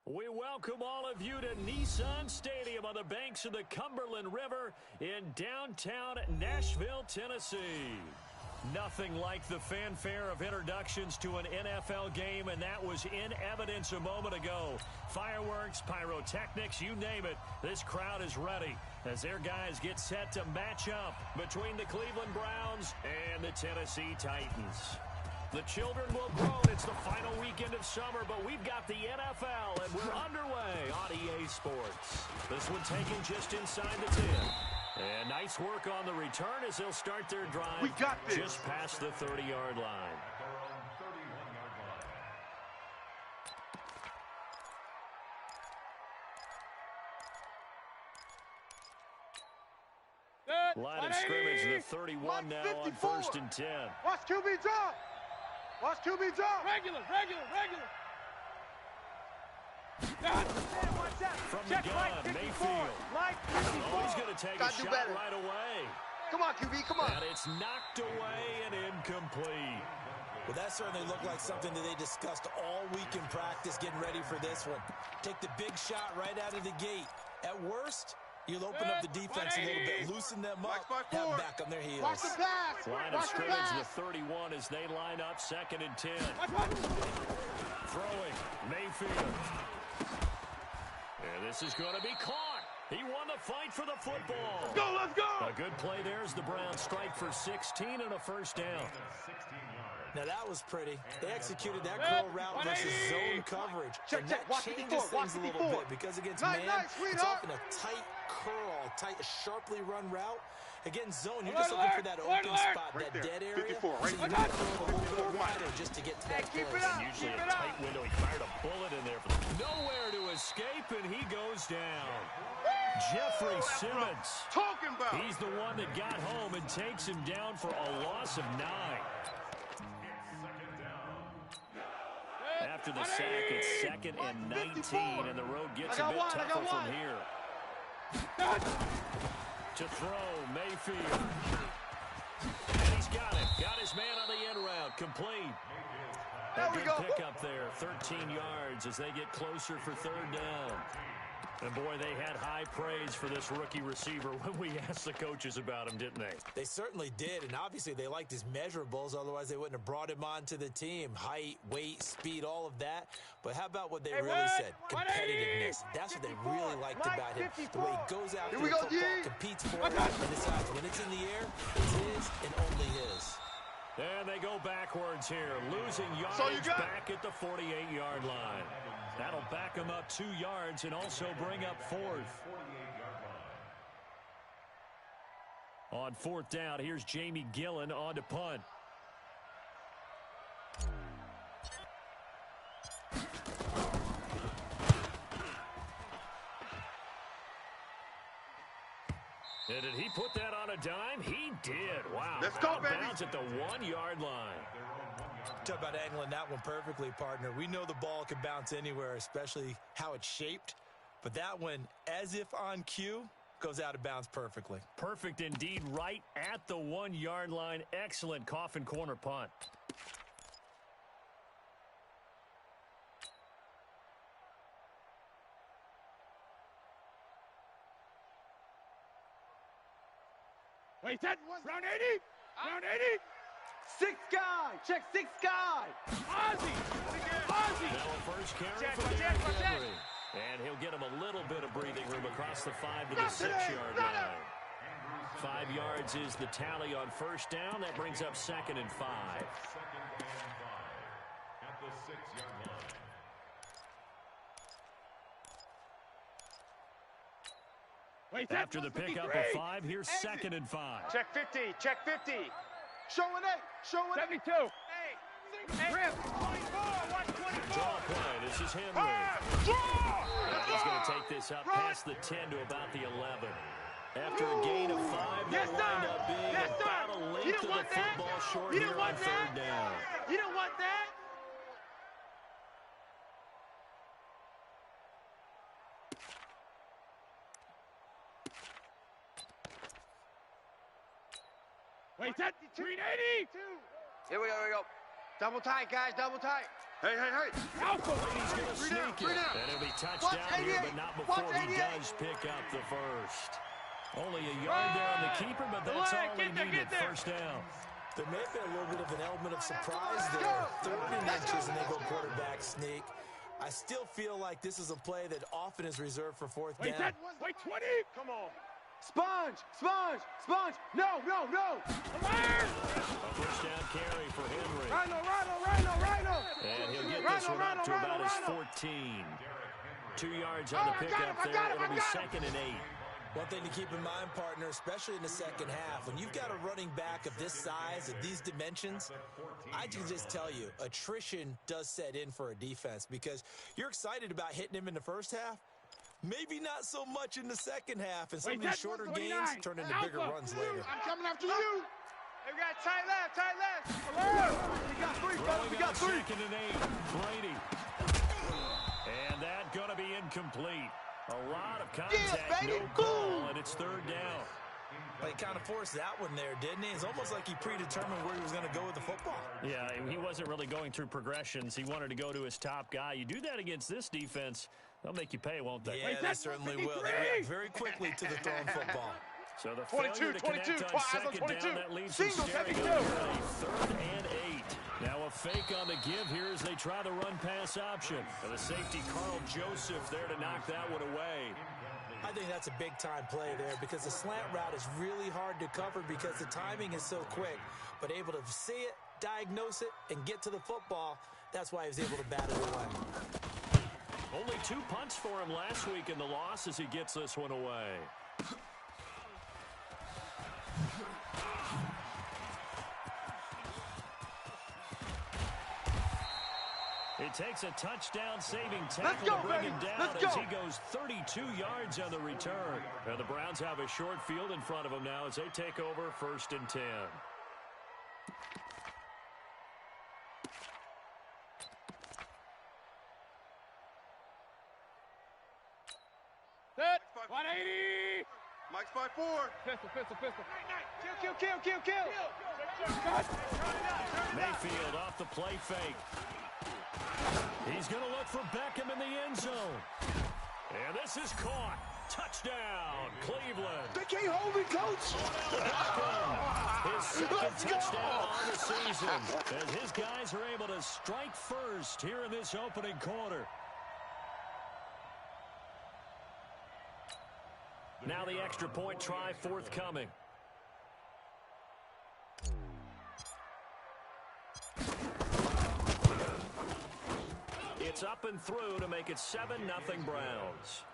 We welcome all of you to Nissan Stadium on the banks of the Cumberland River in downtown Nashville, Tennessee. Nothing like the fanfare of introductions to an NFL game, and that was in evidence a moment ago. Fireworks, pyrotechnics, you name it, this crowd is ready as their guys get set to match up between the Cleveland Browns and the Tennessee Titans. The children will grow. It's the final weekend of summer, but we've got the NFL, and we're underway on EA Sports. This one taken just inside the 10. And nice work on the return as they'll start their drive just past the 30-yard line. Line of scrimmage, the 31 now on 1st and 10. Watch QB drop. Watch QB drop. Regular. From the gun, Mayfield. Oh, he's going to take a shot right away. Come on, QB, come on. And it's knocked away and incomplete. Well, that certainly looked like something that they discussed all week in practice, getting ready for this one. Take the big shot right out of the gate. At worst, you'll open up the defense a little bit, loosen them up, have them back on their heels. Watch the pass. Line of scrimmage, the 31 as they line up 2nd and 10. Throwing, Mayfield. And this is going to be caught. He won the fight for the football. Let's go. A good play there as the Browns strike for 16 and a first down. Now that was pretty. They executed that curl route versus zone coverage. Check. Watch changes things a little bit because against man, it's often a tight curl, a sharply run route. Against zone, you're just looking for that open spot, that dead area. 54, so you got to throw a little bit wider just to get to that keep curl. it up. Usually a tight window. He fired a bullet in there. Nowhere to escape, and he goes down. Jeffrey Simmons. Talking about. He's the one that got home and takes him down for a loss of 9. After the sack, it's 2nd and 19, and the road gets a bit tougher from here. To throw, Mayfield. And he's got it. Got his man on the end route. Complete. A good pickup there. 13 yards as they get closer for 3rd down. And, boy, they had high praise for this rookie receiver when we asked the coaches about him, didn't they? They certainly did, and obviously they liked his measurables. Otherwise, they wouldn't have brought him onto the team. Height, weight, speed, all of that. But how about what they really said? Competitiveness. That's what they really liked about him. The way he goes out there, football, competes for it, and decides when it's in the air, it's his and only his. And they go backwards here, losing yardage back at the 48-yard line. That'll back them up 2 yards and also bring up 4th. On 4th down, here's Jamie Gillen on to punt. And did he put that on a dime? He did. Wow. Let's go, baby. Bounds at the 1-yard line. Talk about angling that one perfectly, partner. We know the ball can bounce anywhere, especially how it's shaped. But that one, as if on cue, goes out of bounds perfectly. Perfect indeed, right at the 1-yard line. Excellent coffin corner punt. Wait, that round 80? Round 80? 6 guy. Check 6 guy. Ozzy. Now a first carry for Derrick Henry. And he'll get him a little bit of breathing room across the 5 to the 6-yard line. 5 yards is the tally on 1st down. That brings up 2nd and 5. At the 6-yard line. Wait, After the pickup of 5, here's 2nd and 5. Check 50. Check 50. Showing 8. Showing 72. 8. Rip. 24. Watch 24. Draw play. This is Henry. And he's going to take this up past the 10 to about the 11. After a gain of 5, they'll wind up being about a length of the football short here on 3rd down. You don't want that? Wait, that 380. Here we go. Double tight, guys. Double tight. Hey. Alpha. He's going to sneak it. And it'll be touchdown here, but not before he does pick up the first. Only a yard there on the keeper, but that's all he needed. First down. There may have been a little bit of an element of surprise there. 3rd and inches, and they go quarterback sneak. I still feel like this is a play that often is reserved for 4th down. Wait, 20. Come on. Sponge. No. A first down carry for Henry. Rhino. And he'll get this one up to about his 14. 2 yards on the pickup there. It'll be 2nd and 8. One thing to keep in mind, partner, especially in the second half, when you've got a running back of this size, of these dimensions, I can just tell you, attrition does set in for a defense because you're excited about hitting him in the first half. Maybe not so much in the second half, and some of these shorter gains turn into bigger runs later. I'm coming after you. Hey, we got tight left. We got 3. 2nd and 8. Brady. And that going to be incomplete. A lot of contact, no call, and it's 3rd down. He kind of forced that one there, didn't he? It's almost like he predetermined where he was going to go with the football. Yeah, he wasn't really going through progressions. He wanted to go to his top guy. You do that against this defense, they'll make you pay, won't they? Yeah, they certainly will. They react very quickly to the thrown football. So the failure to connect on 2nd down, that leaves him staring over a 3rd and 8. Now a fake on the give here as they try the run-pass option. And the safety, Carl Joseph, there to knock that one away. I think that's a big-time play there because the slant route is really hard to cover because the timing is so quick. But able to see it, diagnose it, and get to the football, that's why he was able to bat it away. Only 2 punts for him last week in the loss as he gets this one away. It takes a touchdown-saving tackle to bring him down as he goes 32 yards on the return. And the Browns have a short field in front of them now as they take over 1st and 10. Set. 180. Mike's 5-4. Pistol. Kill. Mayfield off the play fake. He's going to look for Beckham in the end zone. And this is caught. Touchdown, Cleveland. They can't hold me, Coach. Beckham, his 2nd touchdown on the season as his guys are able to strike first here in this opening quarter. Now the extra point try forthcoming. It's up and through to make it 7-0 Browns.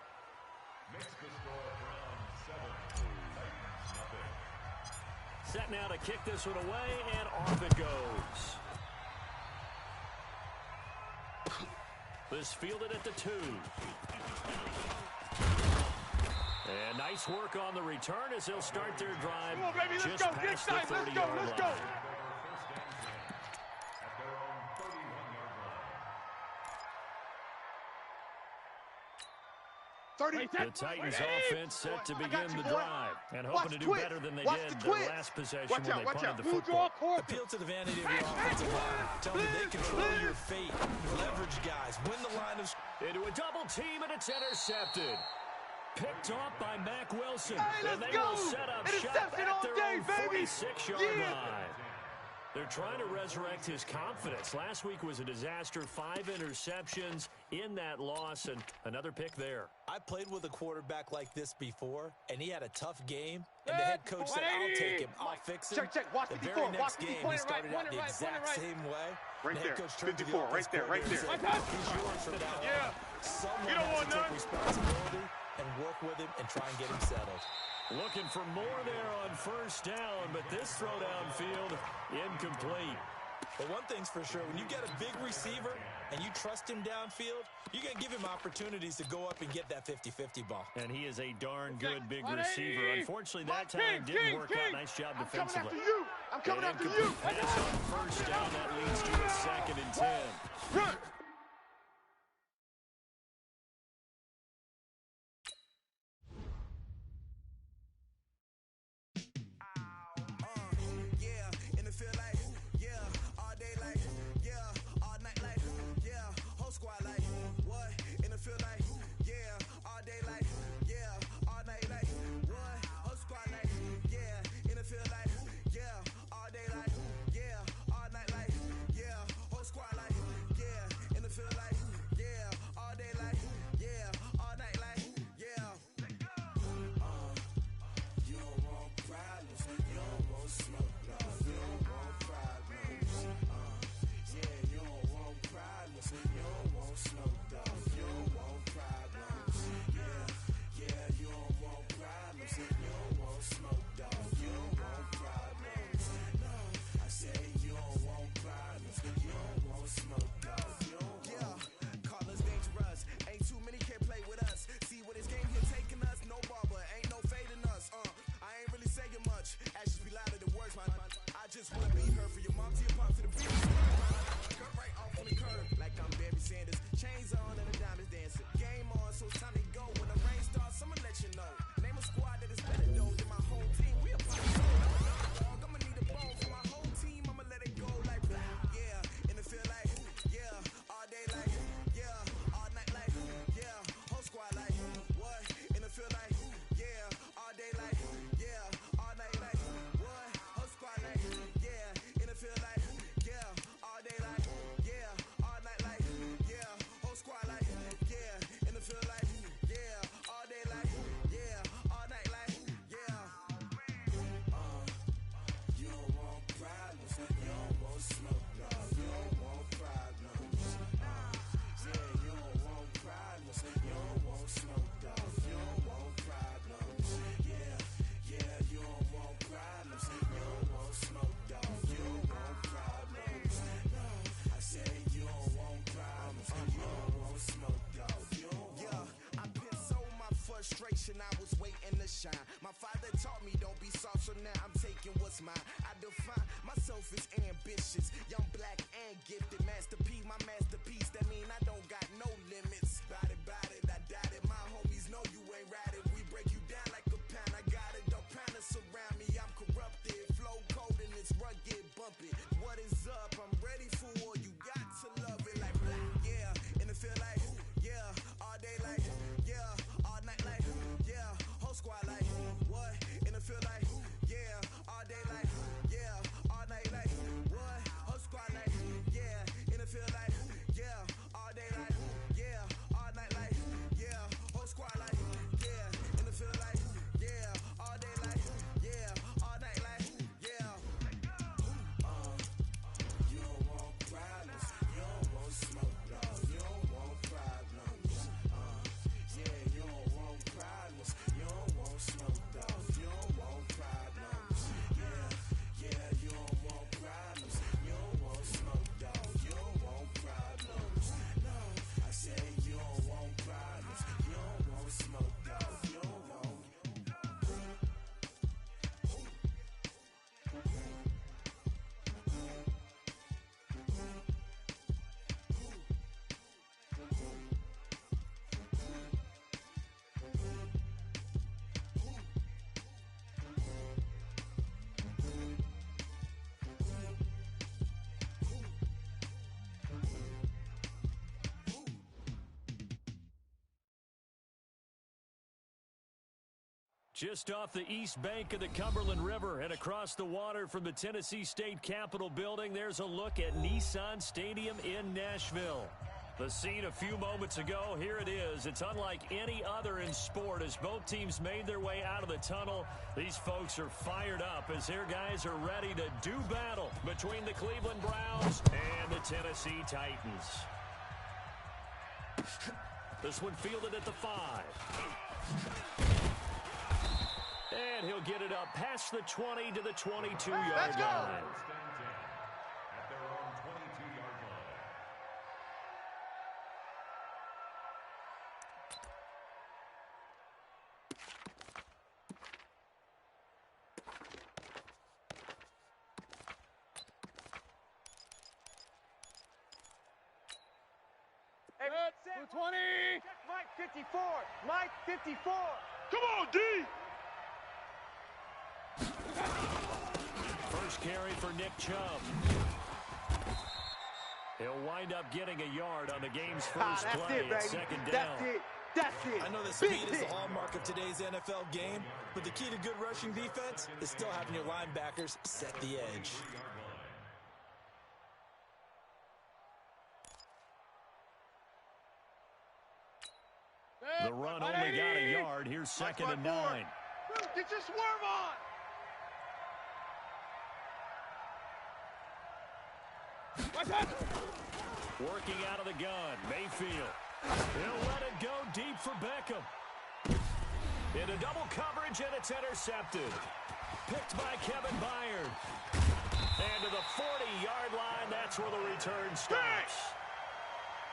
Set now to kick this one away, and off it goes. This fielded at the 2. And nice work on the return as they'll start their drive just past the 30-yard line. 30. The Titans offense set to begin the drive and hoping to do better than they did their last possession when they punted the football. Appeal to the vanity of your offensive line. Tell them they control your fate. Leverage guys. Win the line of... Into a double team, and it's intercepted. Picked off by Mack Wilson. Hey, and they will set up shop at their own 46-yard line. They're trying to resurrect his confidence. Last week was a disaster. 5 interceptions in that loss, and another pick there. I played with a quarterback like this before, and he had a tough game, and the head coach said, I'll take him, I'll fix him. Check. Watch the 54. very next game, he started out the exact same way. Right there. Coach turned 54, right there. He's yours from now on. Someone has to take responsibility and work with him and try and get him settled. Looking for more there on first down, but this throw downfield incomplete. But one thing's for sure, when you get a big receiver and you trust him downfield, you're going to give him opportunities to go up and get that 50-50 ball. And he is a darn good big receiver. Unfortunately, that time didn't work out. Nice job defensively. I'm coming after you. Pass on first down. That leads to a 2nd and 10. Run. so now I'm taking what's mine. I define myself as ambitious, young, black, and gifted. Master P, my masterpiece. That mean I don't got no limits. Bout it, I doubt it. My homies know you ain't ratted. We break you down like a pound. I got it, don't pound us around me. I'm corrupted, flow cold and it's rugged, bumpy. What is up? I'm ready for war. You got to love it like yeah, and it feel like yeah, all day like yeah, all night like yeah, whole squad like what? And it feel like yeah, all day like yeah, all night like what? Whole squad like yeah, and it feel like yeah, all day like yeah, all night like yeah, whole squad like yeah, and it feel like yeah, all day like yeah, all night like yeah. You don't want problems, you don't want smoke, dog. You don't want problems. Yeah, you don't want problems, you don't want smoke, dog. You don't want problems. Yeah, you don't want problems, you don't want smoke, dog. You don't want problems. No, I said you don't want problems, you don't want smoke, dog. You don't want. Just off the east bank of the Cumberland River and across the water from the Tennessee State Capitol building, there's a look at Nissan Stadium in Nashville. The scene a few moments ago, here it is. It's unlike any other in sport as both teams made their way out of the tunnel. These folks are fired up as their guys are ready to do battle between the Cleveland Browns and the Tennessee Titans. This one fielded at the 5. And he'll get it up past the 20 to the 22-yard line. Let's go! At their own 22-yard line. Hey, set. 20. Check Mike 54. Mike 54. Come on, D! First carry for Nick Chubb. He'll wind up getting a yard on the game's first play at second down. That's it. I know that speed is the hallmark of today's NFL game, but the key to good rushing defense is still having your linebackers set the edge. The run only got a yard. Here's second and 9. Get your swerve on. Working out of the gun, Mayfield. He'll let it go deep for Beckham. Into double coverage, and it's intercepted. Picked by Kevin Byard. And to the 40-yard line, that's where the return stops.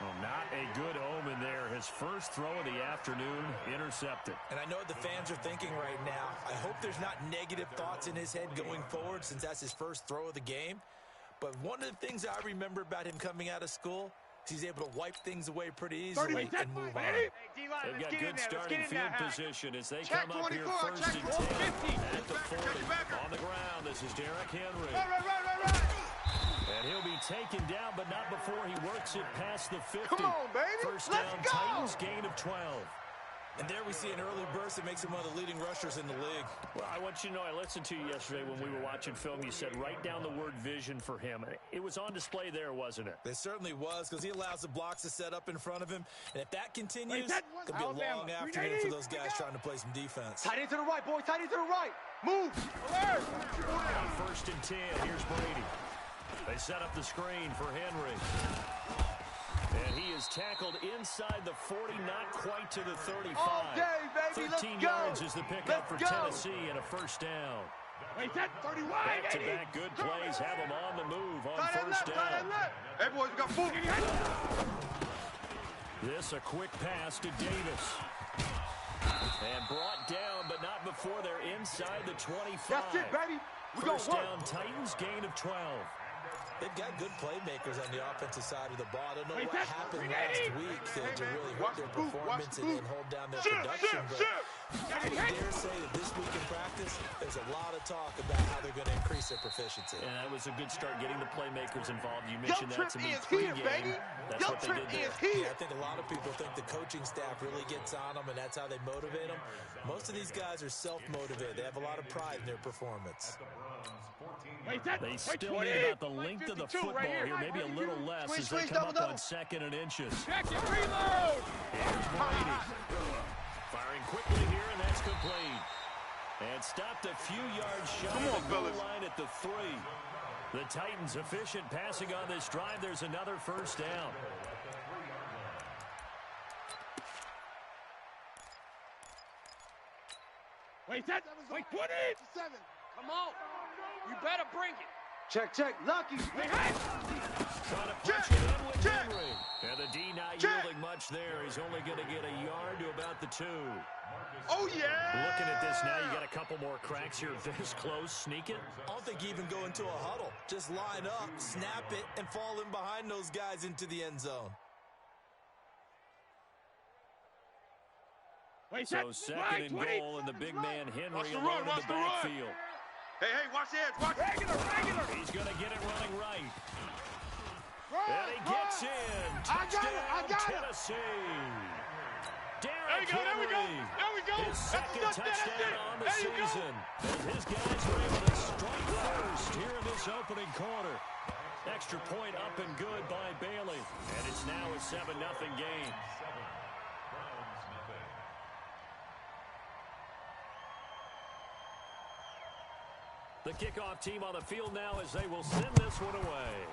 Well, not a good omen there. His first throw of the afternoon, intercepted. And I know what the fans are thinking right now. I hope there's not negative thoughts in his head going forward since that's his first throw of the game. But one of the things I remember about him coming out of school is he's able to wipe things away pretty easily and move on. They've got good starting field position as they come up here first and 10 at the 40. On the ground, this is Derrick Henry. And he'll be taken down, but not before he works it past the 50. Come on, baby. First down, Titans, gain of 12. And there we see an early burst that makes him one of the leading rushers in the league. Well, I want you to know, I listened to you yesterday when we were watching film. You said write down the word vision for him. It was on display there, wasn't it? It certainly was, because he allows the blocks to set up in front of him. And if that continues, it'll be a long afternoon for those guys trying to play some defense. Tight end to the right, boys. Tight end to the right. Move. Alert. On first and 10, here's Brady. They set up the screen for Henry. And he is tackled inside the 40, not quite to the 35. All day, baby. 13 yards is the pickup for Tennessee and a first down. Wait, that 31. Back-to-back good plays have them on the move on first down. Hey, boys, we got 40. This a quick pass to Davis. And brought down, but not before before they're inside the 25. That's it, baby. We're going to First work. down, Titans, gain of 12. They've got good playmakers on the offensive side of the ball. I don't know what happened last week to really hurt their performance and hold down their production. But I would dare say that this week in practice, there's a lot of talk about how they're going to increase their proficiency. And that was a good start getting the playmakers involved. You mentioned Your that to trip me is pregame. here, baby. That's Your what they trip did there. is here. Yeah, I think a lot of people think the coaching staff really gets on them, and that's how they motivate them. Most of these guys are self-motivated. They have a lot of pride in their performance. They still need about the length of the football here, maybe a little less as they come up on 2nd and inches. Check it, reload. Here's Brady. Firing quickly here, and that's complete. And stopped a few yards shy of the goal line at the 3. The Titans efficient passing on this drive. There's another first down. Wait, 20. Come on. You better bring it. Check, check. Lucky. Hey, hey. Trying to punch it in with Henry. And the D not yielding much there. He's only going to get a yard to about the 2. Oh, yeah. Looking at this now, you got a couple more cracks here. This close, sneak it. I don't think you even go into a huddle. Just line up, snap it, and fall in behind those guys into the end zone. Wait, So 2nd and goal, and the big man Henry alone in the backfield. Hey, watch the edge. Watch regular. He's going to get it running right. And he gets in. Touchdown, Tennessee. Derrick Henry. There we go. His second touchdown on the season. And his guys were able to strike first here in this opening quarter. Extra point up and good by Bailey. And it's now a 7-0 game. The kickoff team on the field now as they will send this one away.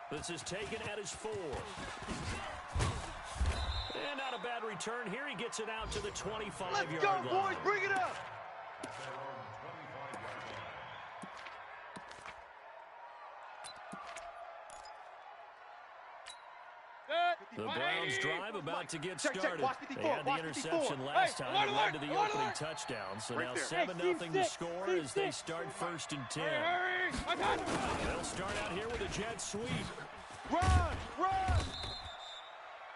This is taken at his 4. And not a bad return here. He gets it out to the 25-yard line. Let's go, boys. Bring it up. The Browns drive about to get started. They had the interception last time that led to the opening touchdown. So now 7-0 to score as they start 1st and 10. They'll start out here with a jet sweep. Run.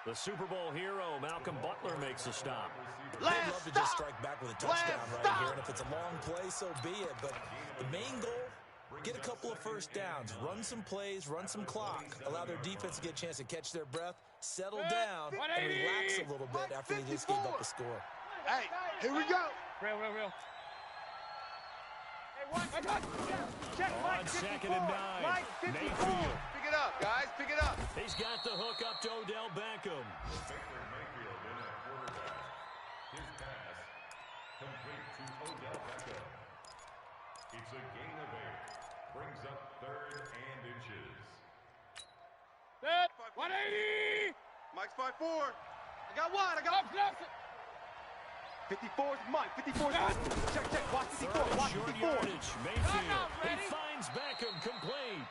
The Super Bowl hero, Malcolm Butler, makes a stop. They'd love to just strike back with a touchdown right here, and if it's a long play, so be it. But the main goal, get a couple of first downs, run some plays, run some clock, allow their defense to get a chance to catch their breath, settle down, and relax a little bit after they just gave up a score. Hey, here we go. Real. Check On 2nd and 9, Mayfield. Pick it up, guys. Pick it up. He's got the hook up to Odell Beckham. Baker Mayfield in at quarterback. His pass complete to Odell Beckham. It's a gain of 8. Brings up 3rd and inches. 180. Mike's 5-4. I got one. 54 is Mike. 54 is Mike. Check. Watch 54. Watch Short 54. yardage. Mayfield. He finds Beckham complete.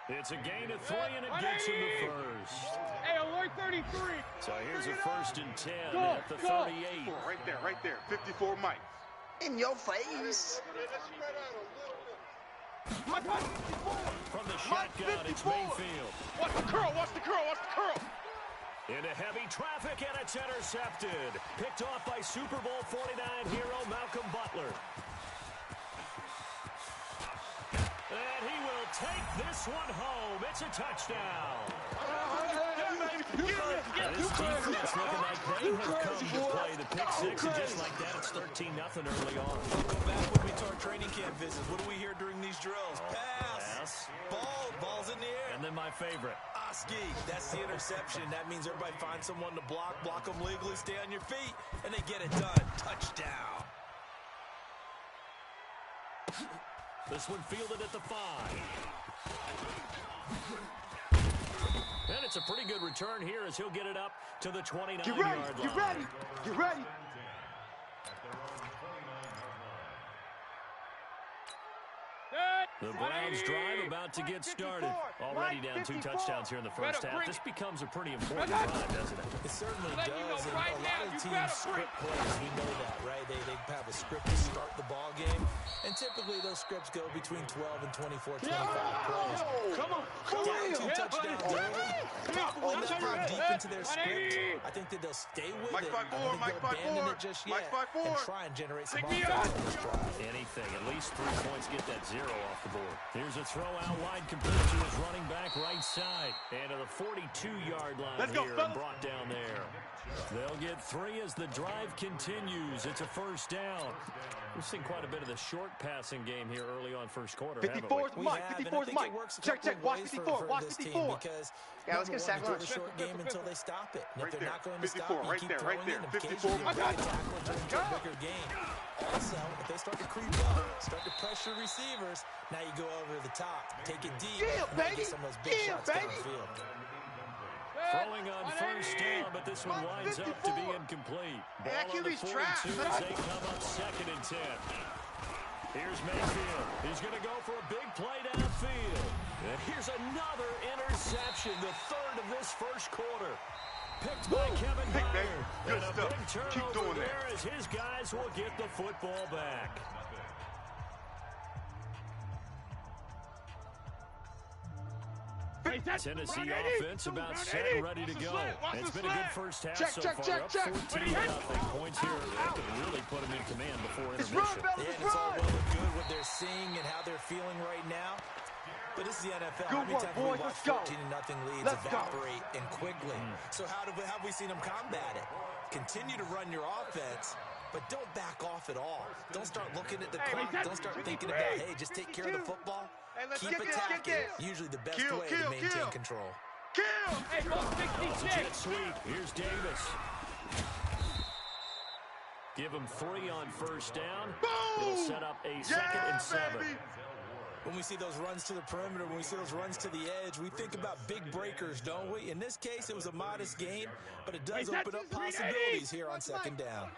It's a gain of 3, and it gets him the first. Hey, alert 33. So here's a 1st and 10 at the 38. Right there. 54 Mike. In your face. From the shotgun, it's Mayfield. Watch the curl. Into heavy traffic, and it's intercepted. Picked off by Super Bowl 49 hero Malcolm Butler. And he will take this one home. It's a touchdown. This defense looking like they have come to play. The pick 6, and just like that, it's 13-0 early on. Go back with me to our training camp visits. What do we hear during these drills? Pass. Ball's in the air. And then my favorite. Oski, that's the interception. That means everybody finds someone to block them legally, stay on your feet, and they get it done. Touchdown. This one fielded at the 5. And it's a pretty good return here as he'll get it up to the 29-yard line. Get ready. Good. The Browns drive about to get started. Already down 2 touchdowns here in the first half. This becomes a pretty important drive, doesn't it? It certainly does. And a lot of teams script plays, we know that, right? They have a script to start the ball game. And typically those scripts go between 12 and 24, 25 plays. Come on. Down 2 touchdowns early. Probably not going deep into their script. I think that they'll stay with it. I don't think they'll abandon it just yet and try and generate some offense on this drive. Anything. At least 3 points get that 0 off the board. Here's a throw out wide complete to his running back right side. And to the 42-yard line here and brought down there. They'll get 3 as the drive continues. It's a first down. We've seen quite a bit of the short passing game here early on first quarter, 54's Mike. 54's Mike. Check. Watch 54. Watch 54. Because let's get sack lunch. A short game until they stop it. And if they're not going to 54, stop, you right keep there, throwing right there. in. 54. Occasionally, you tackle to a bigger game. Also, if they start to creep up, start to pressure receivers, now you go over the top, take it deep, and get some of those big shots downfield. Throwing on first down, but this one winds up to be incomplete. Ball on the 42 as they come up 2nd and 10. Here's Mayfield. He's going to go for a big play downfield. And here's another interception, the 3rd of this first quarter. Picked by Kevin Byard. And a big turnover there as his guys will get the football back. Tennessee offense about set and ready to go. It's been a good first half so far. Up 14-0. Points here that could really put them in command before intermission. It's all well and good what they're seeing and how they're feeling right now. But this is the NFL. How many times have we watched 14-0 leads evaporate and quickly? So how have we seen them combat it? Continue to run your offense, but don't back off at all. Don't start looking at the clock. Don't start thinking about, hey, just take care of the football. Keep attacking. Usually the best way to maintain control. Hey, ball 66. Jet sweep. Here's Davis. Give him 3 on first down. It'll set up a 2nd and 7. When we see those runs to the perimeter, when we see those runs to the edge, we think about big breakers, don't we? In this case, it was a modest gain, but it does open up possibilities here on 2nd down.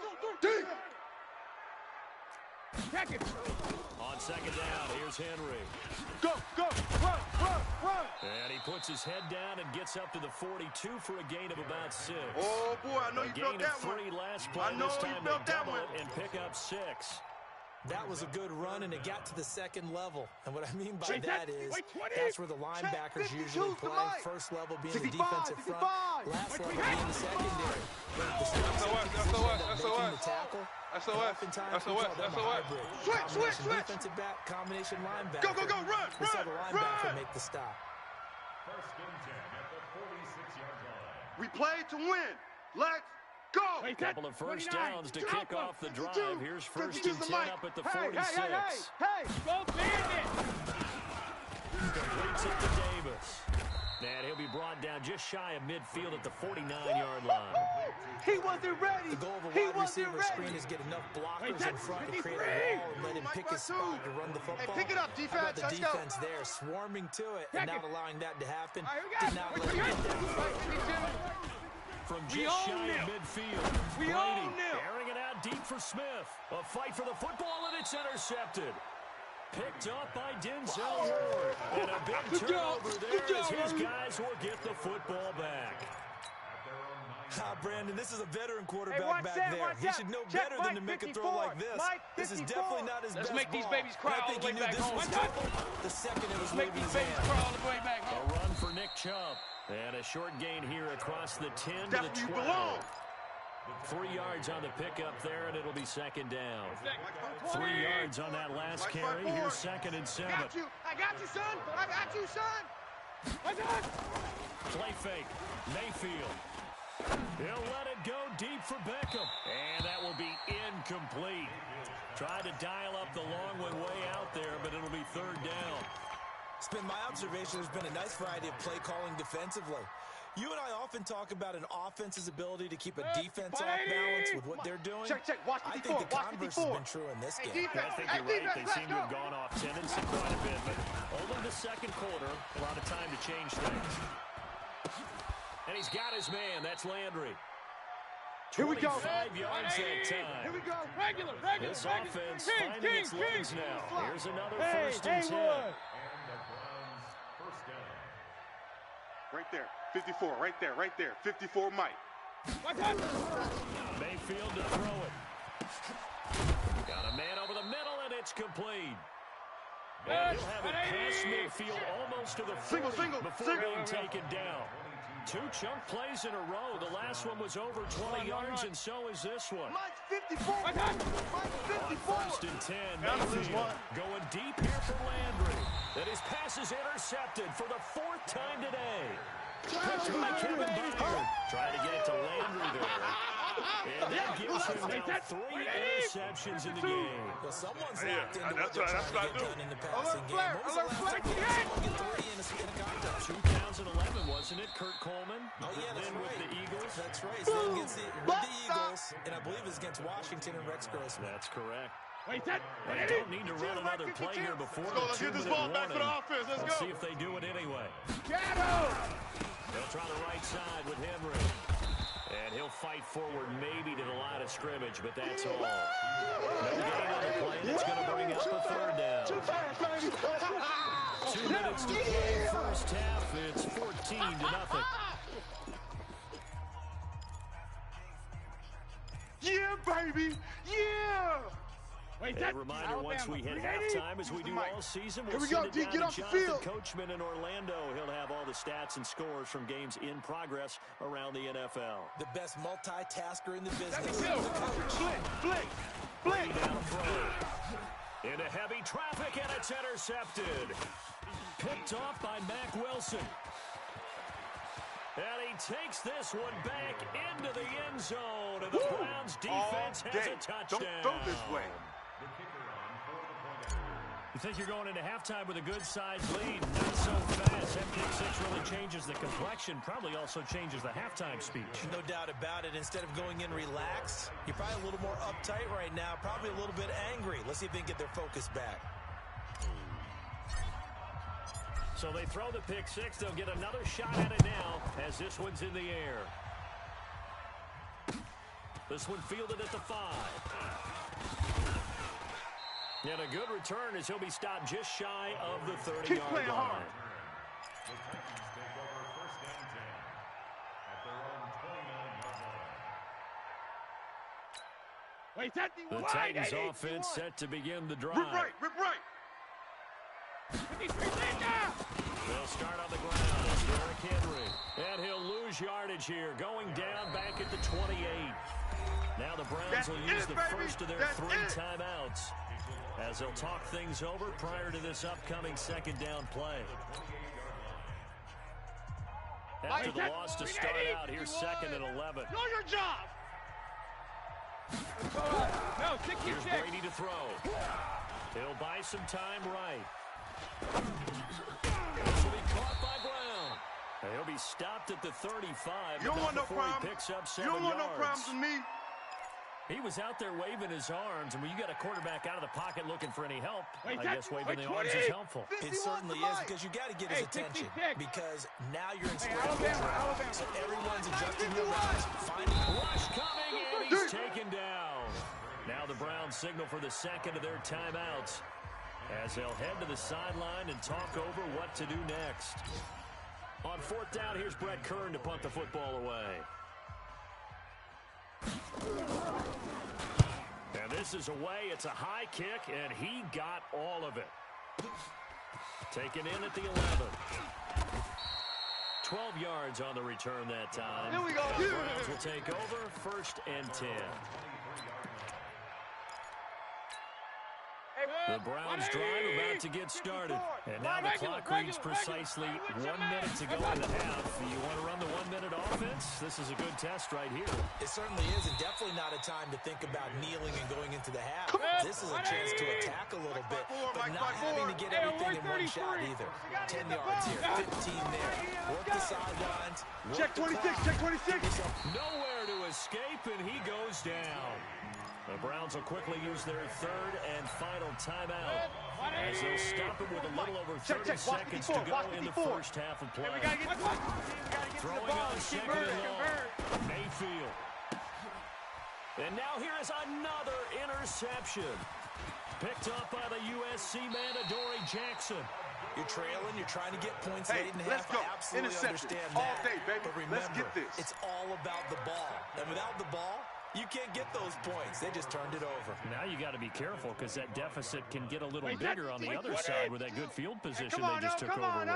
On 2nd down, here's Henry. Go, run. And he puts his head down and gets up to the 42 for a gain of about 6. Oh, boy, I know you felt that one. A gain of 3 last play. This time they double it and pick up 6. That was a good run, and it got to the 2nd level. And what I mean by that is that's where the linebackers usually play. First level being the defensive front, last level being the secondary. Switch. Defensive back, combination linebacker. Go, run. This other linebacker make the stop. 1st and 10 at the 46-yard line. We play to win. Let's go. A couple of first downs to kick off the drive. Here's 1st and 10 up at the 46. Hey. Go Bandit. Completes it to Davis. And he'll be brought down just shy of midfield at the 49-yard line. He wasn't ready. The goal of a wide receiver screen is get enough blockers in front to create a wall and let him pick his spot to run the football. Hey, pick it up, defense. How about the defense there, swarming to it and not allowing that to happen. Did not let him get that. From just shy of midfield, Brady airing it out deep for Smith. A fight for the football, and it's intercepted. Picked up by Denzel Ward. And a big turnover there as his guys will get the football back. Brandon, this is a veteran quarterback back there. He should know better than to make a throw like this. This is definitely not his best ball. Let's make these babies cry all the way back home. The second it was make these babies cry all the way back home. A run for Nick Chubb. And a short gain here across the 10 to the 12. 3 yards on the pickup there, and it'll be 2nd down. 3 yards on that last carry. Here's 2nd and 7. I got you, son. Play fake. Mayfield. He'll let it go deep for Beckham. And that will be incomplete. Tried to dial up the long one way out there, but it'll be 3rd down. It's been my observation there's been a nice variety of play calling defensively. You and I often talk about an offense's ability to keep a defense off balance with what they're doing. Watch I think the converse has been true in this game. I think you're right. They seem to have gone off tendency quite a bit, but only the 2nd quarter, a lot of time to change things. And he's got his man. That's Landry. Here we go. 25 yards that time. Here we go. Regular. This offense finding its legs now. Here's another first and 10. And the Browns first down. Right there. 54. Right there. 54 Mike. Mayfield to throw it. Got a man over the middle, and it's complete. And he'll have it past midfield almost to the 40 before being taken down. 2 chunk plays in a row. The last one was over 20 yards, and so is this one. Mike's 54. Mike's 54. On first and 10, Mayfield going deep here for Landry. And his pass is intercepted for the 4th time today. Picked by Kevin Byard. Trying to get it to Landry there. And that gives him now 3 interceptions in the game. Well, someone's locked into what they're trying to get done in the passing game. When was the last time someone get 3 in a contest? 2011, wasn't it? Kurt Coleman. Oh, yeah, that's then right. with the Eagles. That's right. So against with the Eagles, and I believe it's against Washington and Rex Grossman. That's correct. Wait, that. They don't need to run another play here before the 2-minute warning. Let's see if they do it anyway. They'll try the right side with Henry. And he'll fight forward maybe to the line of scrimmage, but that's all. No gain on the play. That's going to bring up a 3rd down. 2 minutes to play first half. It's 14-0. Yeah, baby. Yeah. Wait, A reminder, once we hit halftime, as we do all season, we'll Here we send go, it down get to off the Jonathan field. Coachman in Orlando. He'll have all the stats and scores from games in progress around the NFL. The best multitasker in the business. Blink. Down throw. Into heavy traffic, and it's intercepted. Picked off by Mack Wilson. And he takes this one back into the end zone. And the Browns defense has a touchdown. Don't throw this way. You think you're going into halftime with a good-sized lead? Not so fast. That pick 6 really changes the complexion, probably also changes the halftime speech. No doubt about it. Instead of going in relaxed, you're probably a little more uptight right now, probably a little bit angry. Let's see if they can get their focus back. So they throw the pick 6. They'll get another shot at it now as this one's in the air. This one fielded at the 5. And a good return as he'll be stopped just shy of the 30-yard line. The Titans take over first and 10 at their own 29-yard line. Wait, that. The Titans offense set to begin the drive. Rip right. They'll start on the ground. It's Derrick Henry. And he'll lose yardage here, going down back at the 28. Now the Browns will use the first of their 3 timeouts as they'll talk things over prior to this upcoming 2nd down play. After the loss to start out, here's 2nd and 11. Know your job. No, Here's Brady to throw. He'll buy some time right. This will be caught by Brown. And he'll be stopped at the 35. You don't want no problem. problem. He picks up 7 You don't want no yards. problems with me. He was out there waving his arms, and when you got a quarterback out of the pocket looking for any help, I guess waving the arms is helpful. It certainly is, because you got to get his attention, because now you're in straight Alabama. so everyone's adjusting their routes, finding Rush coming, and he's taken down. Now the Browns signal for the 2nd of their timeouts as they'll head to the sideline and talk over what to do next. On 4th down, here's Brett Kern to punt the football away. And this is away. It's a high kick, and he got all of it. Taken in at the 11. 12 yards on the return that time. Here we go. The Browns will take over 1st and 10. The Browns drive about to get started. And now the clock reads precisely 1 minute to go in the half. You want to run the 1 minute offense? This is a good test right here. It certainly is, and definitely not a time to think about kneeling and going into the half. This is a chance to attack a little bit, but not having to get everything in one shot either. 10 yards here, 15 there. Work the sidelines. Check 26, check 26. Nowhere to escape, and he goes down. The Browns will quickly use their 3rd and final timeout as they'll stop it with a little over 30 seconds to go in the first half of play. We gotta get Throwing on 2nd and long. Mayfield. And now here is another interception. Picked up by the USC man, Adoree Jackson. You're trailing, you're trying to get points Hey, late in let's half. go. I absolutely Interception. understand All that. day, baby. But remember, Let's get this. it's all about the ball. And without the ball, you can't get those points. They just turned it over. Now you got to be careful because that deficit can get a little bigger on the other side with that good field position they just took over with.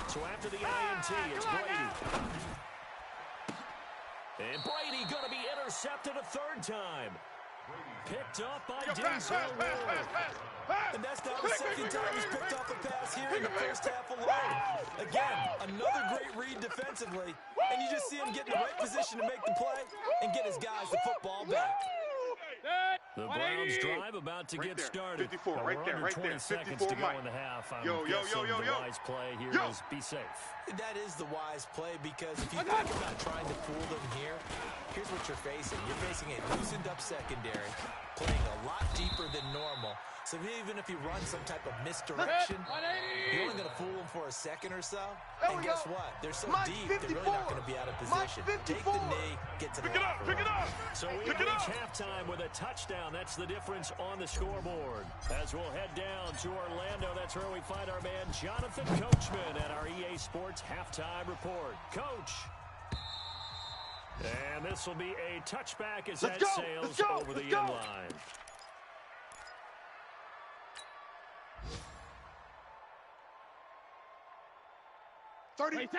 So after the INT, it's Brady. And Brady going to be intercepted a third time. Picked up by Denzel Ward. And that's now the second time he's picked off a pass here in the first half alone. Again, another great read defensively. And you just see him get in the right position to make the play and get his guys the football back. The Browns drive about to get started. 54, Now, right we're there, under right 20 there. seconds 54 to go Mike. in the half. I'm Yo. guessing the wise play here is be safe. That is the wise play because if you think about trying to fool them here, here's what you're facing. You're facing a loosened-up secondary, playing a lot deeper than normal. So even if you run some type of misdirection, you're only going to fool them for a second or so. And guess what? They're so deep, they're really not going to be out of position. Take the knee, get to the locker room. Pick it up. So we reach halftime with a touchdown. That's the difference on the scoreboard. As we'll head down to Orlando, that's where we find our man Jonathan Coachman at our EA Sports Halftime Report. Coach. And this will be a touchback as that sails over the end line.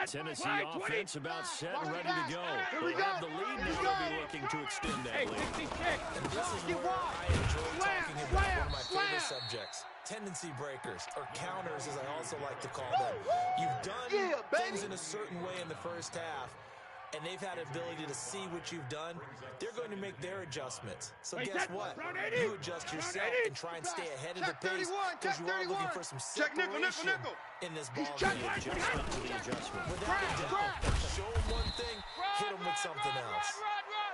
Tennessee offense about set and ready to go. They have the lead now. They'll be looking to extend that lead. And this is where I enjoy talking about one of my favorite subjects. Tendency breakers, or counters as I also like to call them. You've done things in a certain way in the first half, and they've had the ability to see what you've done. They're going to make their adjustments. So guess what? You adjust yourself and try and stay ahead of the pace because you are looking for some separation in this ball game. Adjustment to the adjustment. Without a doubt, show them one thing, hit them with something else.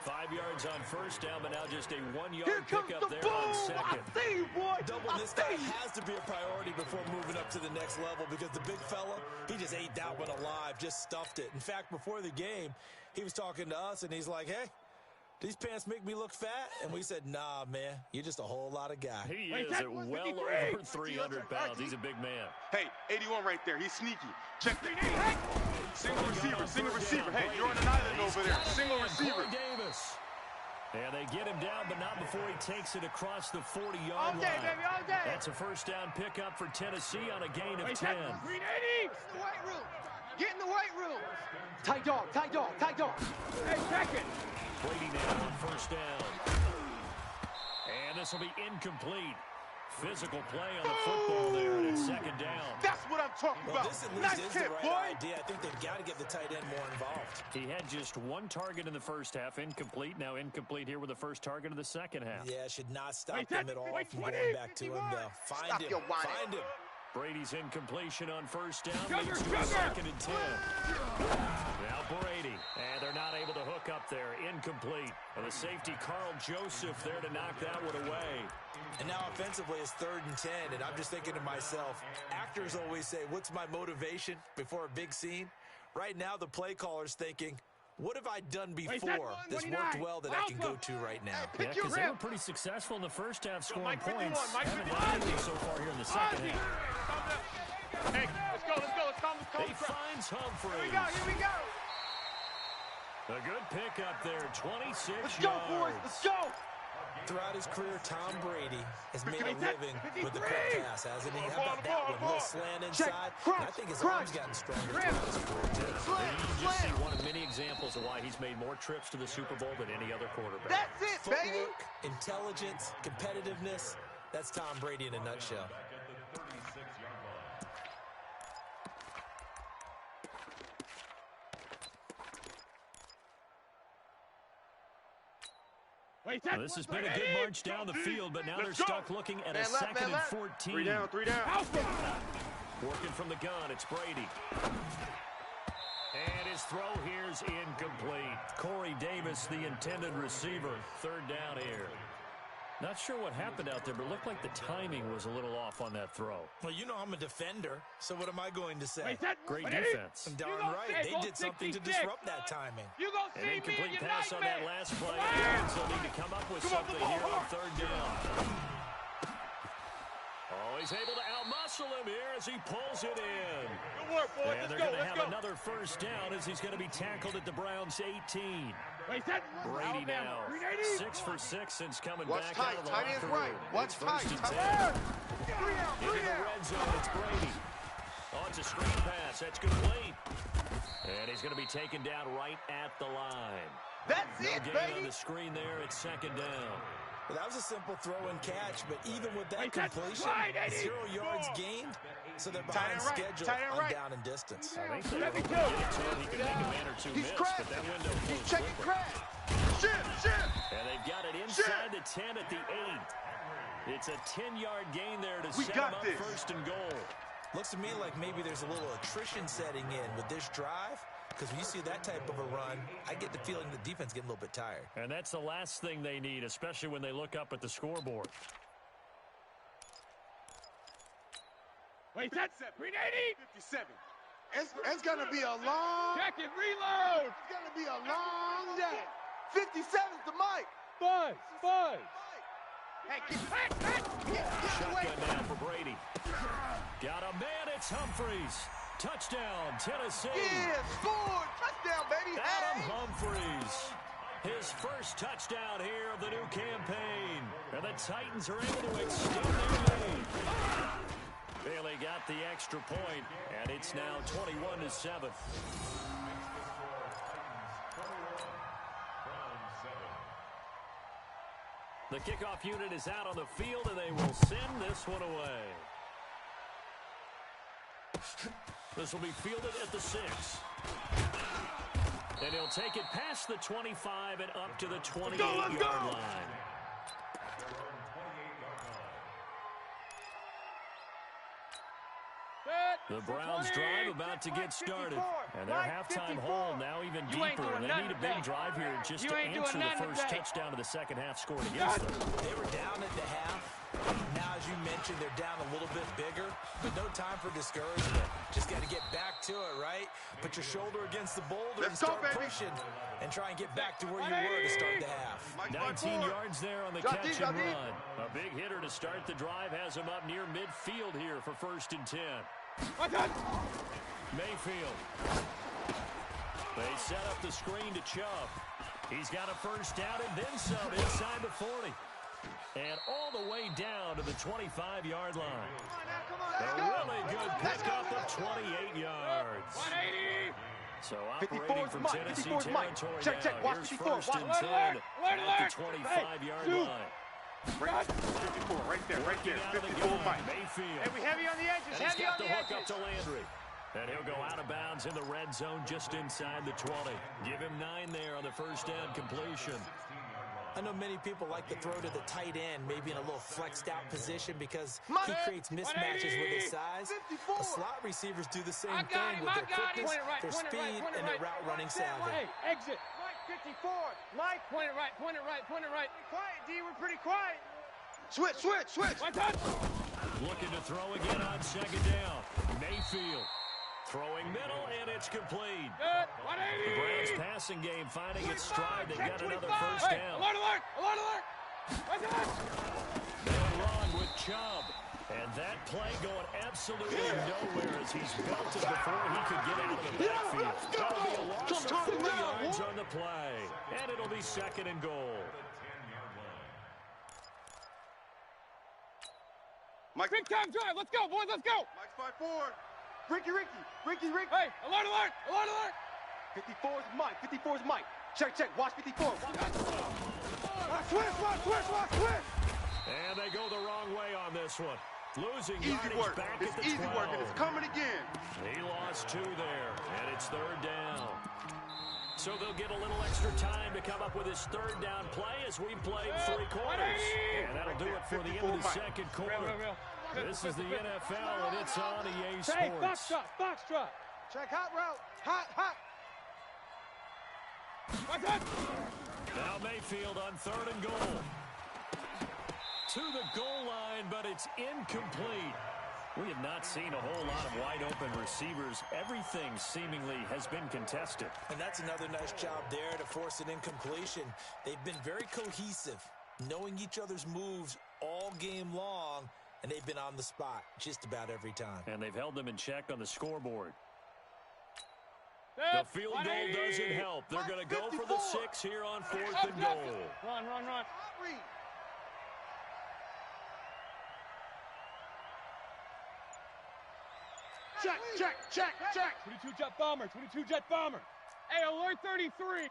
5 yards on first down, but now just a 1 yard pickup there on second. Doubling this guy has to be a priority before moving up to the next level because the big fella, he just ate that one alive, just stuffed it. In fact, before the game, he was talking to us, and he's like, hey, these pants make me look fat? And we said, nah, man, you're just a whole lot of guy. He is at well over 300 pounds. He's a big man. Hey, 81 right there. He's sneaky. Check the single receiver. Hey, you're on an island over there. Single receiver. Davis. And they get him down, but not before he takes it across the 40-yard line. All day. That's a first down pickup for Tennessee on a gain of 10. Get in the weight room. Tight dog. Hey, check it. Brady now on first down. And this will be incomplete. Physical play on the football there, and it's second down. That's what I'm talking Well, about. this at least Nice is hit, the right boy. idea. I think they've got to get the tight end more involved. He had just one target in the first half, incomplete. Now incomplete here with the first target of the second half. Yeah, should not stop them at all from going back to him, though. Find him. Brady's incompletion on first down leads to a second and 10. Now Brady, and they're not able to hook up there. Incomplete. And the safety, Carl Joseph, there to knock that one away. And now offensively it's 3rd and 10, and I'm just thinking to myself, actors always say, what's my motivation before a big scene? Right now the play caller's thinking, what have I done before that's worked well that I can go to right now? Yeah, because they were pretty successful in the first half scoring points. Haven't done anything so far here in the second half. Hey, let's go. He finds Humphries. Here we go. A good pickup there, 26 Let's go, yards. boys. Let's go. Throughout his career, Tom Brady has made a living with the quick pass, hasn't he? How about that one? Little slant inside. And I think his arm's gotten stronger throughout his career, too. You just see one of many examples of why he's made more trips to the Super Bowl than any other quarterback. That's it, baby. Footwork, intelligence, competitiveness. That's Tom Brady in a nutshell. Well, this has been a good march down the field, but now they're stuck looking at a second and 14. 3 down. Working from the gun, it's Brady. And his throw here's incomplete. Corey Davis, the intended receiver. 3rd down here. Not sure what happened out there, but it looked like the timing was a little off on that throw. Well, you know I'm a defender, so what am I going to say? Great defense. I'm darn right. They did something to disrupt that timing. An incomplete pass on that last play. And so need to come up with something here on third down. Oh, he's able to outmuscle him here as he pulls it in. Good work, boy. And they're going to have another first down as he's going to be tackled at the Browns' 18. Brady now 6 for 6 since coming back out of the locker room. Right. What's tight? Into the red zone, it's Brady. Oh, it's a screen pass. That's complete. And he's going to be taken down right at the line. That's no it, gain baby. on the screen there. It's second down. Well, that was a simple throw and catch, but even with that completion, 0 yards gained, so they're behind schedule on down and distance. I think they were hoping to get it to him. He could make a man or two miss, but that window closed. He's checking crack. Shift. And they've got it inside the 10 at the 8. It's a 10-yard gain there to set them up first and goal. Looks to me like maybe there's a little attrition setting in with this drive. Because when you see that type of a run, I get the feeling the defense getting a little bit tired. And that's the last thing they need, especially when they look up at the scoreboard. Wait, that's 380. 57. It's going to be a long... Check it, reload. It's going to be a long day. 57's the mic. Five. Hey, Shotgun down for Brady. Got a man, it's Humphreys. Touchdown, Tennessee. Yeah, scored. Touchdown, baby. Adam Humphreys. His first touchdown here of the new campaign. And the Titans are able to extend their lead. Bailey got the extra point, and it's now 21-7. The kickoff unit is out on the field, and they will send this one away. This will be fielded at the 6. And he'll take it past the 25 and up to the 28-yard line. The Browns drive about to get started. And their halftime hole now even deeper. And they need a big drive here just to answer the first touchdown of the second half scored against them. They were down at the half. Now, as you mentioned, they're down a little bit bigger, but no time for discouragement. Just got to get back to it, right? Put your shoulder against the boulder and start pushing and try and get back to where you were to start the half. 19 yards there on the catch and run. A big hitter to start the drive has him up near midfield here for 1st and 10. Mayfield. They set up the screen to Chubb. He's got a first down and then some inside the 40. And all the way down to the 25-yard line. A really good pickup of 28 yards. 180. So operating from Tennessee territory Check. now. Watch Here's 54. 1st and 10 at the 25-yard line. 54, right there. 54, Mike. Mayfield. Hey, we heavy on the edges. And he's Heavy got on the the hook up edges. to Landry. And he'll go out of bounds in the red zone just inside the 20. Give him 9 there on the first down completion. I know many people like to throw to the tight end, maybe in a little flexed out position because he creates mismatches with his size. The slot receivers do the same thing with their quickness, their speed, and their route running savvy. Hey, exit. Mike, 54. Mike, point it right. Quiet, D, we're pretty quiet. Switch. One touch. Looking to throw again on second down. Mayfield. Throwing middle, and it's complete. Good. The 180. Browns passing game finding its stride. They've got another first down. Alert. One touch. They'll run with Chubb. And that play going absolutely nowhere as he's belted before he could get out of the backfield. That'll be a loss of 4 yards on the play. And it'll be 2nd and goal. Mike. Big time drive. Let's go, boys. Let's go. Mike's 5-4. Ricky. Hey, alert. 54's Mike. Check. Watch 54. Switch. And they go the wrong way on this one. Losing Easy yardage work. back It's at the easy 12. work, and it's coming again. He lost 2 there, and it's 3rd down. So they'll get a little extra time to come up with his 3rd down play as we played 3 quarters. And that'll do it for the end of the second quarter. This is the NFL, and it's on EA Sports. Hey, box drop. Check hot route. Hot. One touch. Now Mayfield on 3rd and goal. to the goal line, but it's incomplete. We have not seen a whole lot of wide-open receivers. Everything seemingly has been contested. And that's another nice job there to force an incompletion. They've been very cohesive, knowing each other's moves all game long, and they've been on the spot just about every time. And they've held them in check on the scoreboard. The field goal doesn't help. They're going to go for the 6 here on 4th and goal. Run. Check. 22 jet bomber. Hey, alert 33.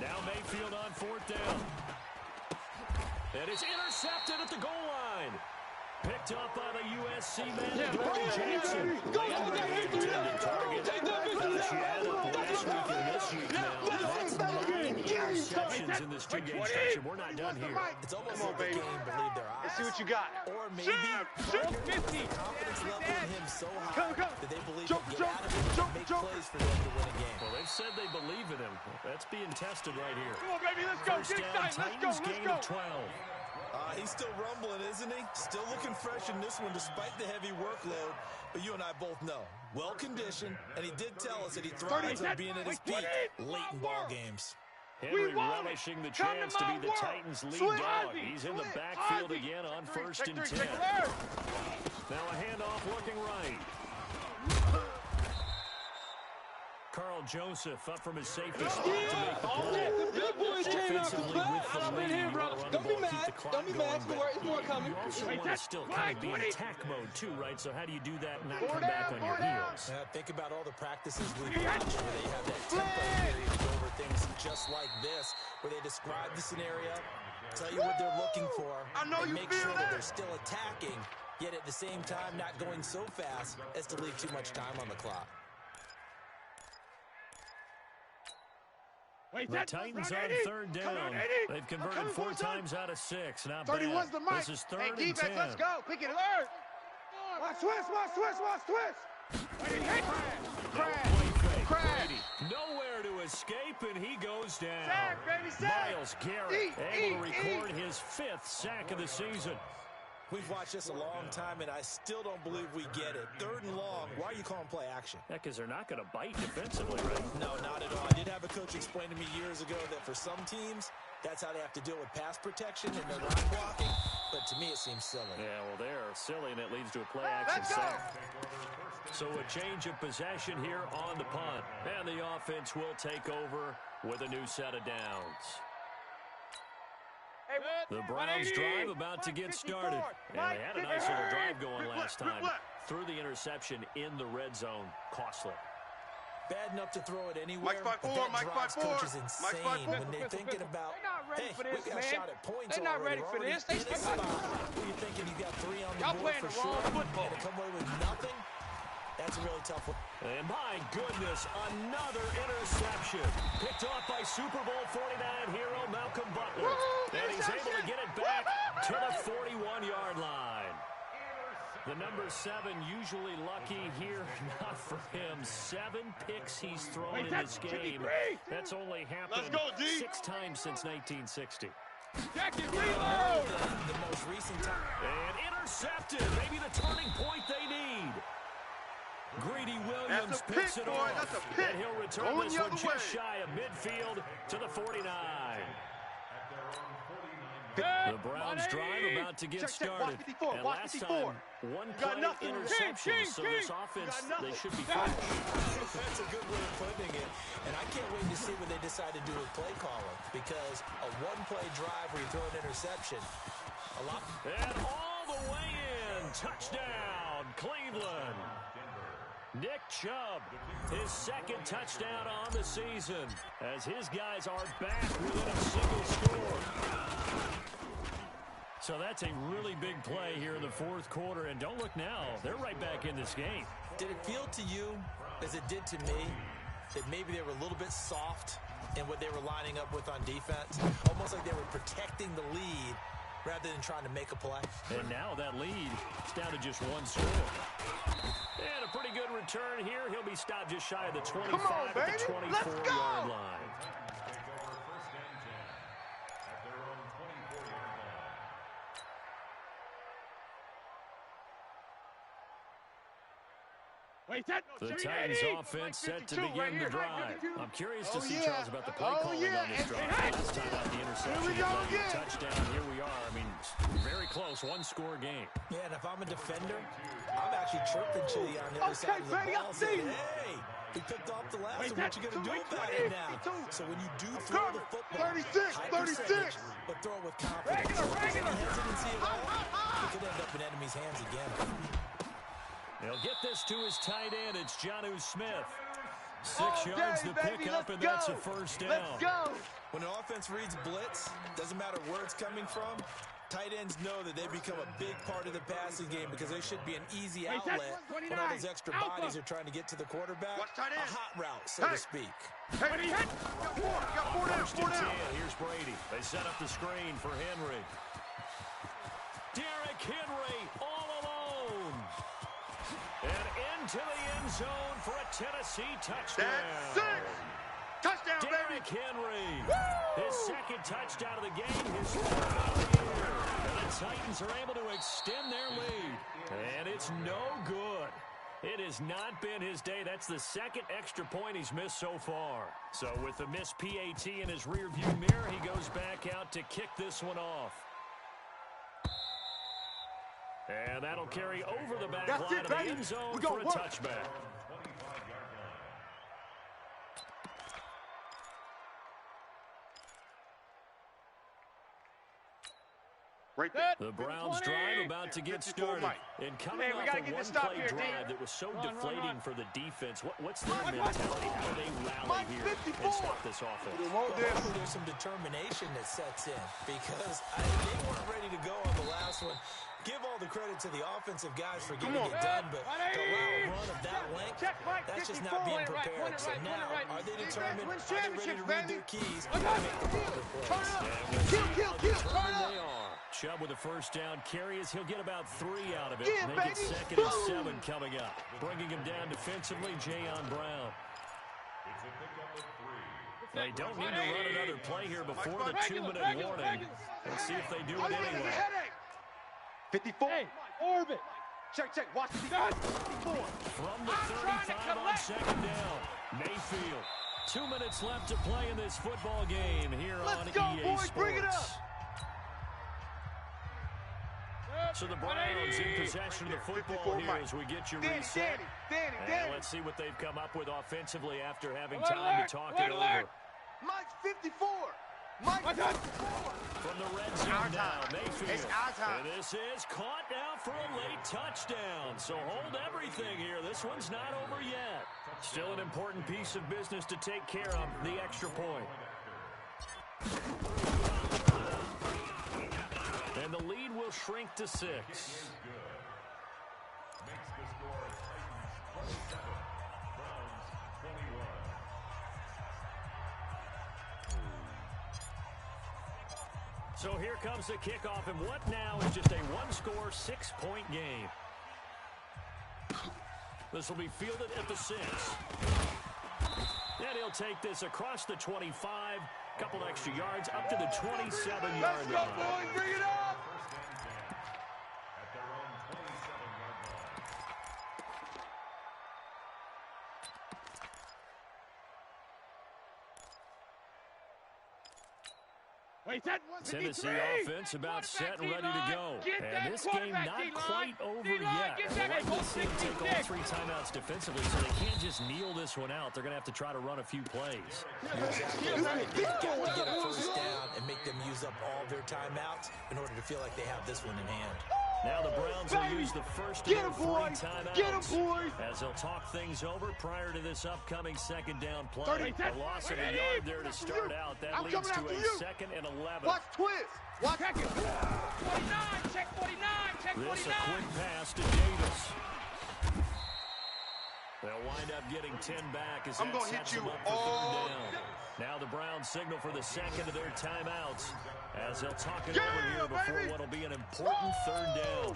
Now Mayfield on 4th down. And it's intercepted at the goal line. Picked up by the USC man, Dwayne Jackson. Intended target. She added up last week and this week now. That's 9 interceptions in this 2-game stretch, and we're not done here. It's almost like the game believed their eyes. Let's see what you got. Or maybe confidence level in him so high that they believe he can get out of it and make plays for them to win a game. Well, they've said they believe in him. That's being tested right here. Come on, baby, let's go. First down, Titans gain of 12. He's still rumbling, isn't he? Still looking fresh in this one despite the heavy workload. But you and I both know, well-conditioned, and he did tell us that he thrives on being at his peak late in ball games. Henry relishing the chance to be the Titans' lead dog. He's in the backfield again on 1st and 10. Now a handoff looking right. Carl Joseph up from his safety spot to make the play. Offensively with the lead, you want to run the ball, keep the clock going, but you also want to still kind of be in attack mode too, right? So how do you do that and not come back on your heels? Think about all the practices we've watched where they have that tempo period to go over things just like this, where they describe the scenario, tell you what they're looking for, and make sure that they're still attacking, yet at the same time not going so fast as to leave too much time on the clock. The Titans on 3rd down. They've converted 4 times out of 6. Not bad. This is 3rd and 10. Let's go. Pick it alert. Watch twist. Crash. Nowhere to escape, and he goes down. Sack, baby, sack. Myles Garrett able to record his 5th sack of the season. We've watched this a long time, and I still don't believe we get it. 3rd and long, why are you calling play action? Yeah, because they're not going to bite defensively, right? No, not at all. I did have a coach explain to me years ago that for some teams, that's how they have to deal with pass protection and their line blocking. But to me, it seems silly. Yeah, well, they're silly, and it leads to a play action sack. So a change of possession here on the punt. And the offense will take over with a new set of downs. The Browns drive about to get started. And they had a nice little drive going last time. Threw the interception in the red zone. Costly. Bad enough to throw it anywhere. Mike 5-4, Mike 5-4. Coaches insane when they're thinking about, hey, we got a shot at points. They're not ready for this. They're thinking you got 3 on the board for sure, and to come away with nothing. That's a really tough one. And my goodness, another interception. Picked off by Super Bowl 49 hero Malcolm Butler. And he's able to get it back to the 41-yard line. The number 7 usually lucky here. Not for him. 7 picks he's thrown in this game. That's only happened 6 times since 1960. The most recent time. And intercepted. Maybe the turning point they need. Greedy Williams picks it off, and he'll return this one just shy of midfield to the 49. The Browns drive about to get started. And last time, 1-play interception, so this offense, they should be fine. That's a good way of putting it. And I can't wait to see what they decide to do with play calling, because a 1-play drive where you throw an interception, a lot. And all the way in, touchdown, Cleveland. Nick Chubb, his 2nd touchdown on the season, as his guys are back within a single score. So that's a really big play here in the 4th quarter, and don't look now, they're right back in this game. Did it feel to you, as it did to me, that maybe they were a little bit soft in what they were lining up with on defense? Almost like they were protecting the lead rather than trying to make a play. And now that lead is down to just 1 score. And a pretty good return here. He'll be stopped just shy of the 25 at the 24-yard line. The Titans offense set to begin the drive. I'm curious to see, Charles, about the play calling on this drive. Last time out the interception, a touchdown. Here we are. I mean, very close, one-score game. Yeah, and if I'm a defender, I'm actually chirping Chili on the other side of the ball saying, hey, we picked off the last one. What you going to do about it now? So when you do throw the football, 36, but throw it with confidence. Hesitancy at all, it could end up in enemy's hands again. He'll get this to his tight end. It's Jonnu Smith. 6 yards to pick up, and that's a first down. Let's go. When an offense reads blitz, doesn't matter where it's coming from, tight ends know that they become a big part of the passing game because they should be an easy outlet when all those extra bodies are trying to get to the quarterback. A hot route, so to speak. Hey, got four down, First and 10. Here's Brady. They set up the screen for Henry. Derrick Henry all alone. And into the end zone for a Tennessee touchdown. That's 6. Touchdown, Derrick baby. Henry. His second touchdown of the game. His third of the year. And the Titans are able to extend their lead. And it's no good. It has not been his day. That's the second extra point he's missed so far. So with the missed PAT in his rearview mirror, he goes back out to kick this one off. And that'll carry over the back line of the end zone for a touchback. Right there. The Browns drive about to get started. And coming off a one-play drive that was so deflating for the defense, what's their mentality? How do they rally here and stop this offense? There's some determination that sets in because they weren't ready to go on the last one. Give all the credit to the offensive guys for getting it done, but to allow a run of that length, that's just not being prepared. So now, are they determined? Are they ready to read their keys and make the proper plays? Kill, turn up. They are. Chubb with a first down carry as he'll get about 3 out of it. Make it 2nd and 7 coming up. Bringing him down defensively, Jayon Brown. They don't need to run another play here before the 2-minute warning. Let's see if they do it anyway. 54. Hey, orbit. Check. Watch the 54. From the 35 on 2nd down. Mayfield. 2 minutes left to play in this football game here on EA boys, Sports. bring it up. So the Browns in possession of the football here as we get you reset. And let's see what they've come up with offensively after having time to talk it over. Mike's 54. Mike's 54. From the red zone now, Mayfield. It's our time. And this is caught now for a late touchdown. So hold everything here. This one's not over yet. Still an important piece of business to take care of, the extra point. And the lead will shrink to 6. Makes the score Titans 27, Browns 21. So here comes the kickoff, and what now is just a one-score, 6-point game. This will be fielded at the 6. And he'll take this across the 25, couple extra yards, up to the 27-yard line. Let's go, boys, bring it up. At their own 27-yard line. Tennessee offense about set and ready to go. And this game not quite over yet. They'd like to see them take all 3 timeouts defensively, so they can't just kneel this one out. They're going to have to try to run a few plays. They've got to get a first down and make them use up all their timeouts in order to feel like they have this one in hand. Now the Browns will use the first of their 3 timeouts as they'll talk things over prior to this upcoming 2nd down play. A loss of a yard there to start out. That leads to a 2nd and 11. Watch twist. Watch. 49, check 49, check 49. This a quick pass to Davis. They'll wind up getting 10 back as that sets them up for 3rd down. Now the Browns signal for the 2nd of their timeouts as they'll talk it over here before what will be an important 3rd down.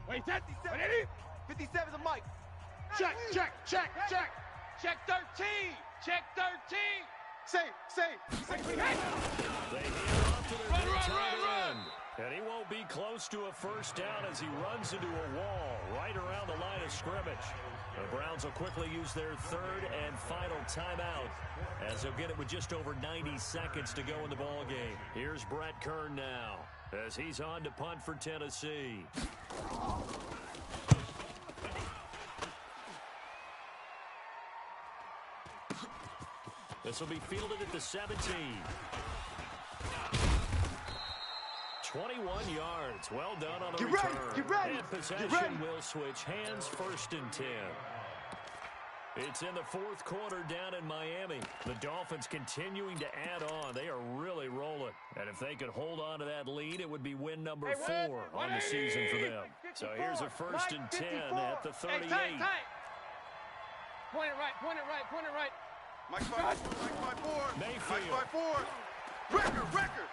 Wait, 57 to Mike. Check. Check 13, check 13. Say. They hand off to their big tight end. And he close to a first down as he runs into a wall right around the line of scrimmage. The Browns will quickly use their third and final timeout as they'll get it with just over 90 seconds to go in the ball game. Here's Brett Kern now as he's on to punt for Tennessee. This will be fielded at the 17. 21 yards. Well done on the return. Get ready. And possession will switch hands, 1st and 10. It's in the 4th quarter down in Miami. The Dolphins continuing to add on. They are really rolling. And if they could hold on to that lead, it would be win number 4 on the season for them. So here's a 1st and 10 at the 38. Hey, tight. Point it right, point it right, point it right. Mike 5-4. Mayfield. Mike 5-4. Record.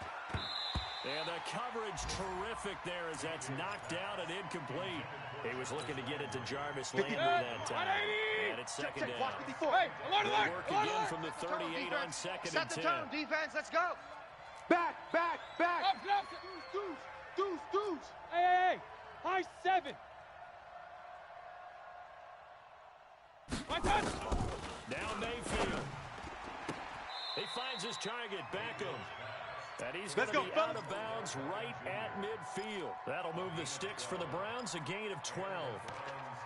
And the coverage terrific there as that's knocked out and incomplete. He was looking to get it to Jarvis Landry that time. And it's 2nd down. Hey, alert. Work again from the 38 on 2nd and 10. Set the tone, defense. Let's go. Back. Deuce. Hey. High 7. My touch. Down Mayfield. He finds his target, Beckham. And he's going to be out of bounds right at midfield. That'll move the sticks for the Browns, a gain of 12.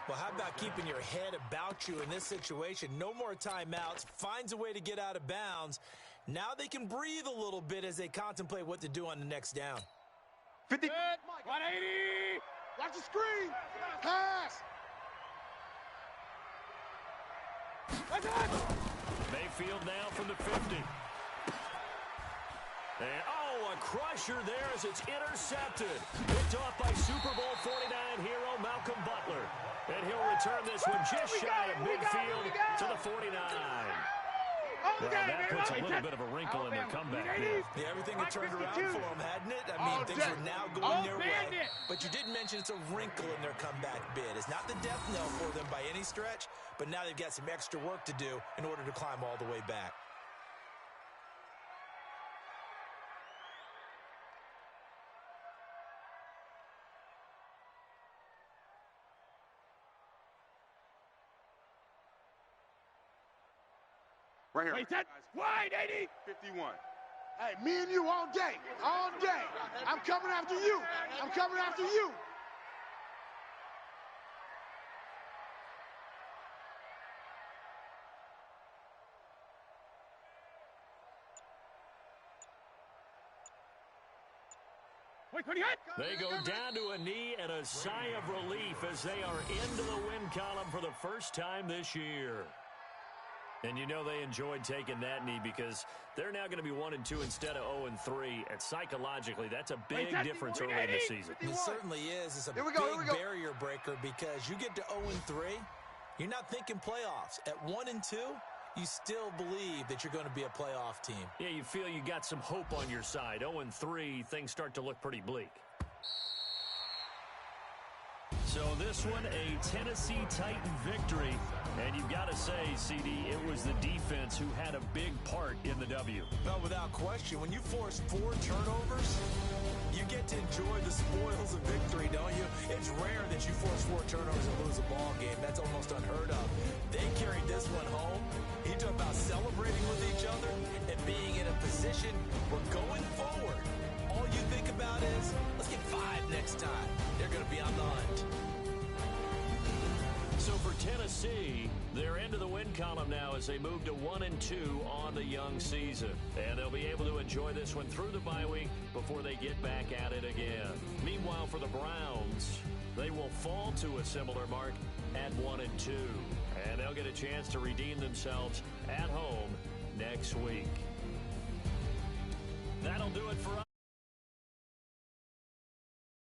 Well, how about keeping your head about you in this situation? No more timeouts. Finds a way to get out of bounds. Now they can breathe a little bit as they contemplate what to do on the next down. 50. 180. Watch the screen. Pass. Mayfield now from the 50. And, a crusher there as it's intercepted. Picked off by Super Bowl 49 hero Malcolm Butler. And he'll return this one just shy of midfield to the 49. Well, that puts a little bit of a wrinkle in their comeback bid. Yeah, everything had turned around for them, hadn't it? I mean, things were now going their way. But you did mention it's a wrinkle in their comeback bid. It's not the death knell for them by any stretch, but now they've got some extra work to do in order to climb all the way back. Right here. Wait, that wide 80. 51. Hey, me and you all day. I'm coming after you. They go down to a knee and a sigh of relief as they are into the win column for the first time this year. And you know they enjoyed taking that knee because they're now going to be 1-2 instead of 0-3. And psychologically, that's a big difference early in the season. It certainly is. It's a big barrier breaker because you get to 0-3, you're not thinking playoffs. At 1-2, you still believe that you're going to be a playoff team. Yeah, you feel you got some hope on your side. 0-3, things start to look pretty bleak. So this one, a Tennessee Titan victory. And you've got to say, CD, it was the defense who had a big part in the W. No, without question. When you force 4 turnovers, you get to enjoy the spoils of victory, don't you? It's rare that you force 4 turnovers and lose a ball game. That's almost unheard of. They carried this one home. You talk about celebrating with each other and being in a position where going forward, all you think about is, let's get 5 next time. They're going to be on the hunt. So for Tennessee, they're into the win column now as they move to 1-2 on the young season. And they'll be able to enjoy this one through the bye week before they get back at it again. Meanwhile, for the Browns, they will fall to a similar mark at 1-2. And they'll get a chance to redeem themselves at home next week. That'll do it for us.